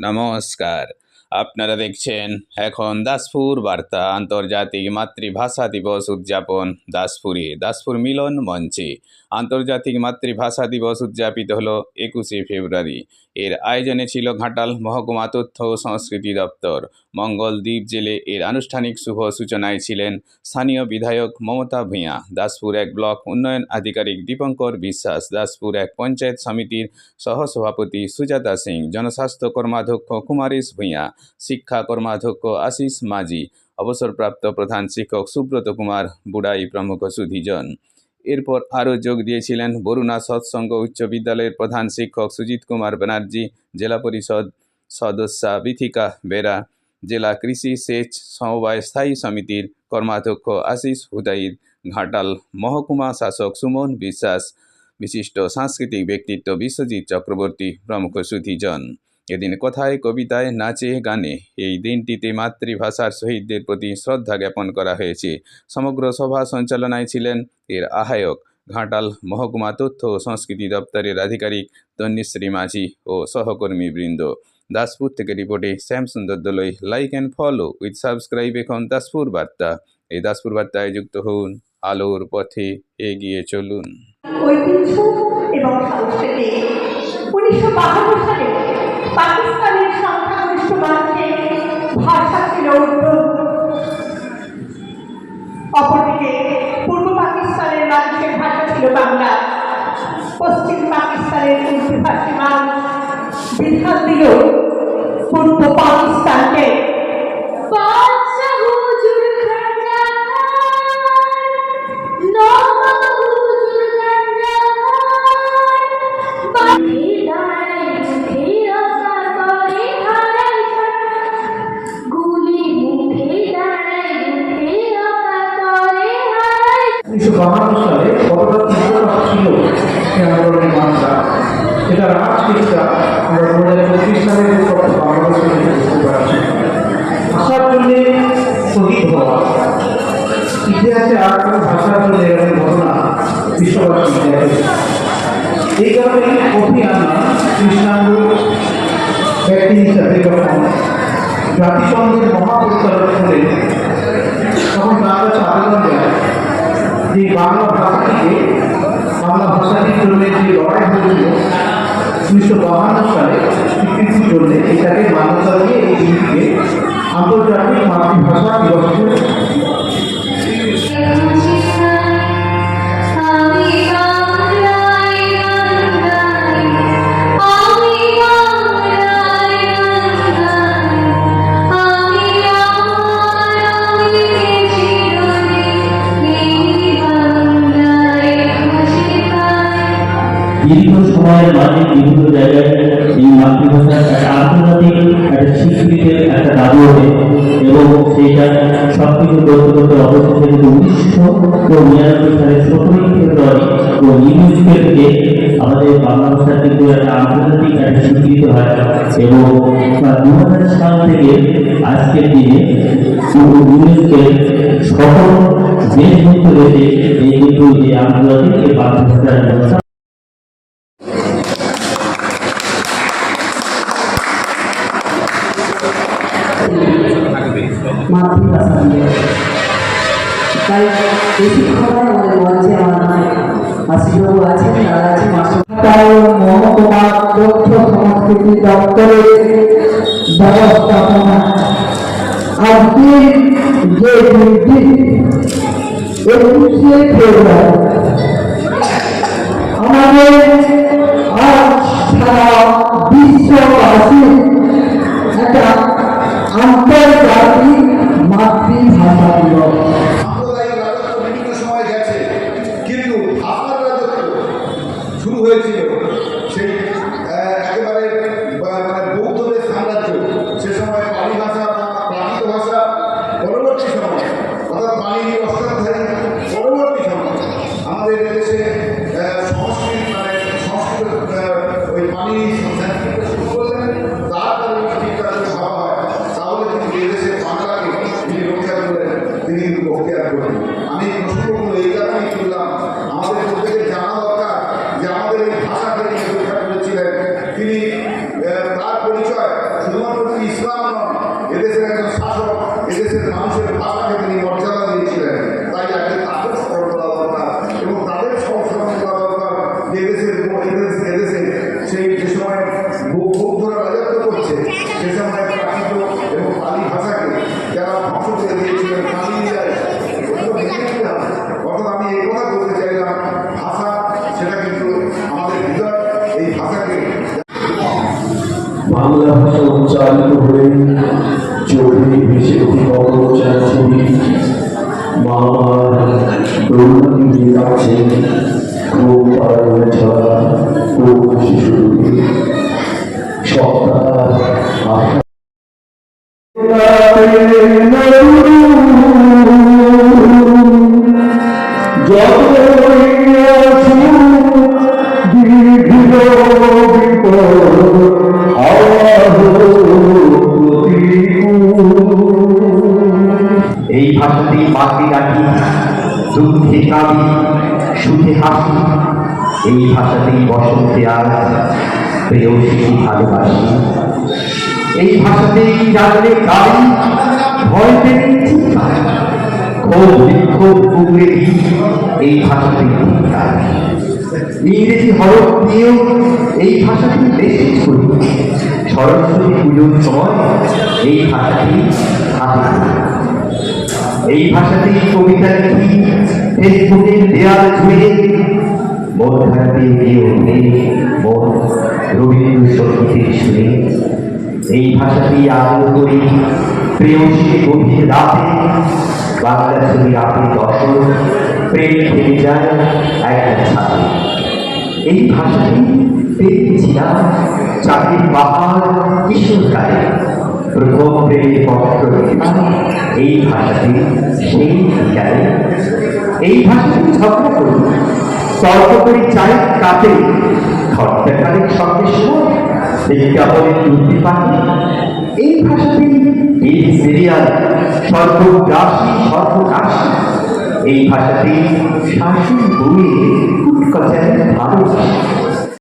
নমস্কার, আপনারা দেখছেন এখন দাসপুর বার্তা আন্তর্জাতিক মাতৃভাষা দিবস উদযাপন দাসপুর মিলন মঞ্চে। আন্তর্জাতিক মাতৃভাষা দিবস উদযাপিত হলো 21শে ফেব্রুয়ারি। এর আয়োজনে ছিল ঘাটাল মহকুমা তথ্য ও সংস্কৃতি দপ্তর। মঙ্গলদ্বীপ জেলে এর আনুষ্ঠানিক শুভ সূচনায় ছিলেন স্থানীয় বিধায়ক মমতা ভূঁইয়া, দাসপুর এক ব্লক উন্নয়ন আধিকারিক দীপঙ্কর বিশ্বাস, দাসপুর এক পঞ্চায়েত সমিতির সহসভাপতি সুজাতা সিং, জনস্বাস্থ্য কর্মাধ্যক্ষ কুমারেশ ভূঁইয়া, শিক্ষা কর্মাধ্যক্ষ আশিস মাঝি, অবসরপ্রাপ্ত প্রধান শিক্ষক সুব্রত কুমার বুড়াই প্রমুখ সুধীজন। এরপর আরও যোগ দিয়েছিলেন বরুণা সৎসঙ্গ উচ্চ বিদ্যালয়ের প্রধান শিক্ষক সুজিত কুমার ব্যানার্জি, জেলা পরিষদ সদস্যা বিথিকা বেরা, জেলা কৃষি সেচ সমবায় স্থায়ী সমিতির কর্মাধ্যক্ষ আশিস হুদাইদ, ঘাটাল মহকুমা শাসক সুমন বিশ্বাস, বিশিষ্ট সাংস্কৃতিক ব্যক্তিত্ব বিশ্বজিৎ চক্রবর্তী প্রমুখ সুধীজন। এদিন কথায়, কবিতায়, নাচে, গানে এই দিনটিতে মাতৃভাষার শহীদদের প্রতি শ্রদ্ধা জ্ঞাপন করা হয়েছে। সমগ্র সভা সঞ্চালনায় ছিলেন এর আহ্বায়ক ঘাটাল মহকুমা তথ্য ও সংস্কৃতি দপ্তরের আধিকারিক তন্নিশ্রী মাঝি ও সহকর্মীবৃন্দ। দাসপুর থেকে রিপোর্টে Shyamsundar Doloi. Like and follow with subscribe এখন দাসপুর বার্তা। এই দাসপুর বার্তায় যুক্ত হন, আলোর পথে এগিয়ে চলুন। ঐতিহ্য এবং সংস্কৃতি 1952 সালে পাকিস্তানের সংখ্যাগরিষ্ঠ মানুষের ভাষা ছিল উর্দু। অপরদিকে পূর্ব পাকিস্তানের মানুষের ভাষা ছিল বাংলা। পশ্চিম পাকিস্তানের উর্দুভাষী মানুষ বিধান দিল পূর্ব পাকিস্তানকে সালে কতটা তীব্রতা ছিল সে আন্দোলনের মাত্রা, এটা রাজশিক্ষা আমরা 2025 সালে বাংলাদেশে বুঝতে পারছি। ভাষার জন্য শহীদ হওয়া, ইতিহাসে আর কোনো ভাষার জন্য এরকম ঘটনা বিশ্ববাসী ইতিহাসে। এই কারণে কফি আন্নান কৃষ্ণাঙ্গ ব্যক্তি হিসাবে যখন জাতিসংঘের মহাপরিচালক হলেন, তখন তার কাছে আবেদন দেয় যে বাংলা ভাষাটির জন্য যে লড়াই হয়েছিল 1952 সালে স্বীকৃতির জন্য, এটাকে মান্যতা দিয়ে এই দিনটিকে আন্তর্জাতিক মাতৃভাষা দিবস দীর্ঘ সময়ের মাঝে বিভিন্ন জায়গায় এই মাতৃভাষার একটা আন্তর্জাতিক একটা স্বীকৃতির একটা দাবি ওঠে এবং সেইটা সব কিছু করতে করতে অবশেষে 1999 সালের 17 ফেব্রুয়ারি ইউনেস্কো থেকে আমাদের বাংলা ভাষার কিন্তু একটা আন্তর্জাতিক একটা স্বীকৃতি হয় এবং 2000 সাল থেকে আজকের দিনে ইউনেস্কোর সকল দেশভুক্ত দেশে এই কিন্তু এই আন্তর্জাতিক এই মাতৃভাষার ব্যবস্থা মাতৃভাষা দিয়ে। তাই বেশি সময় আমাদের মঞ্চে আমার মাসিবাবু আছেন, তারা আছে মহকুমা তথ্য সংস্কৃতি দপ্তরের ব্যবস্থাপনা। আজকে যে দিনটি 21শে ফেব্রুয়ারি আমাদের আজ সারা বিশ্ববাসী একটা আন্তর্জাতিক মাতৃভাষা দিবস। সাম্প্রদায়িক রাজত্ব বিভিন্ন সময় গেছে, কিন্তু ভাষার রাজত্ব শুরু হয়েছিল সেই একেবারে বৌদ্ধদের সাম্রাজ্য, সে সময় পালি ভাষা বা প্রাকৃত ভাষা পরবর্তী সময়, অর্থাৎ পালি অষ্টাধ্যায়ী পরবর্তী সময় আমাদের দেশে সংস্কৃত ওই পালি সংস্কৃত শুরু করলেন। তারপরে ভাবা হয় তাহলে কিন্তু এই দেশের বাংলাকে যিনি রক্ষা করলেন তিনি কিন্তু বক্তিয়ার করলেন। আমি প্রশ্নগুলো এই কারণেই তুললাম, আমাদের প্রত্যেকের জানা দরকার যে আমাদের এই ভাষাকে রক্ষা করেছিলেন এদেশে সেই যে সময় মুগ্ধরা রাজত্ব করছে সে সময় প্রাকৃত এবং পালি ভাষাকে যারা ধ্বংস করে দিয়েছিলেন অর্থাৎ আমি এই কথা বলতে চাইলাম, ভাষা সেটা কিন্তু আমাদের হৃদয়, এই ভাষাকে বাংলা ভাষা উচ্চারিত হয়ে চোখে ভেসে ওঠে অবচার ছবি। মা দৌড়ানি দিয়ে যাচ্ছে খুব পাড়ায় ছড়া খুব শিশু সপ্তাহ এই ভাষাতেই পাখি ডাকি, দুঃখে কাঁদি, সুখে হাসি। এই ভাষাতেই বসন্তে আজ প্রেয়সী ভালোবাসি। এই ভাষাতেই জানলে গাড়ি, ভয় পেলে চিৎকার, ক্ষোভ বিক্ষোভ পুকুরে দিই। এই ভাষাতেই চিৎকার। ইংরেজি হরফ দিয়েও এই ভাষাতেই মেসেজ করি। সরস্বতী পুজোর সময় এই ভাষাতেই হাতে করি। এই ভাষাতেই কবিতা লিখি, ফেসবুকের দেয়াল ছুঁয়ে। মন থাকতে গিয়ে ওঠে মন রবীন্দ্রসঙ্গীতের সুরে। এই ভাষাতেই আনন্দ করি প্রেয়সীকে গভীর রাতে। বাংলা ছবি রাতে দশর প্রেম ফেলে যায় একটা ছাদে। এই ভাষাতেই পেয়েছিলাম চাঁদের পাহাড় কিশোরকালে। প্রথম প্রেমের পত্র লেখা এই ভাষাতে সেই বিকালে। এই ভাষাতেই ঝগড়া করি, তর্ক করি চাই কাটে। খরচাকারের সঙ্গে সময় বিজ্ঞাপনের তুলতে পারে। এই ভাষাতেই এই সিরিয়াল সর্বগ্রাসী সর্বনাশী। এই ভাষাতেই শাসন বইয়ে কুটকচারের ভালোবাসি।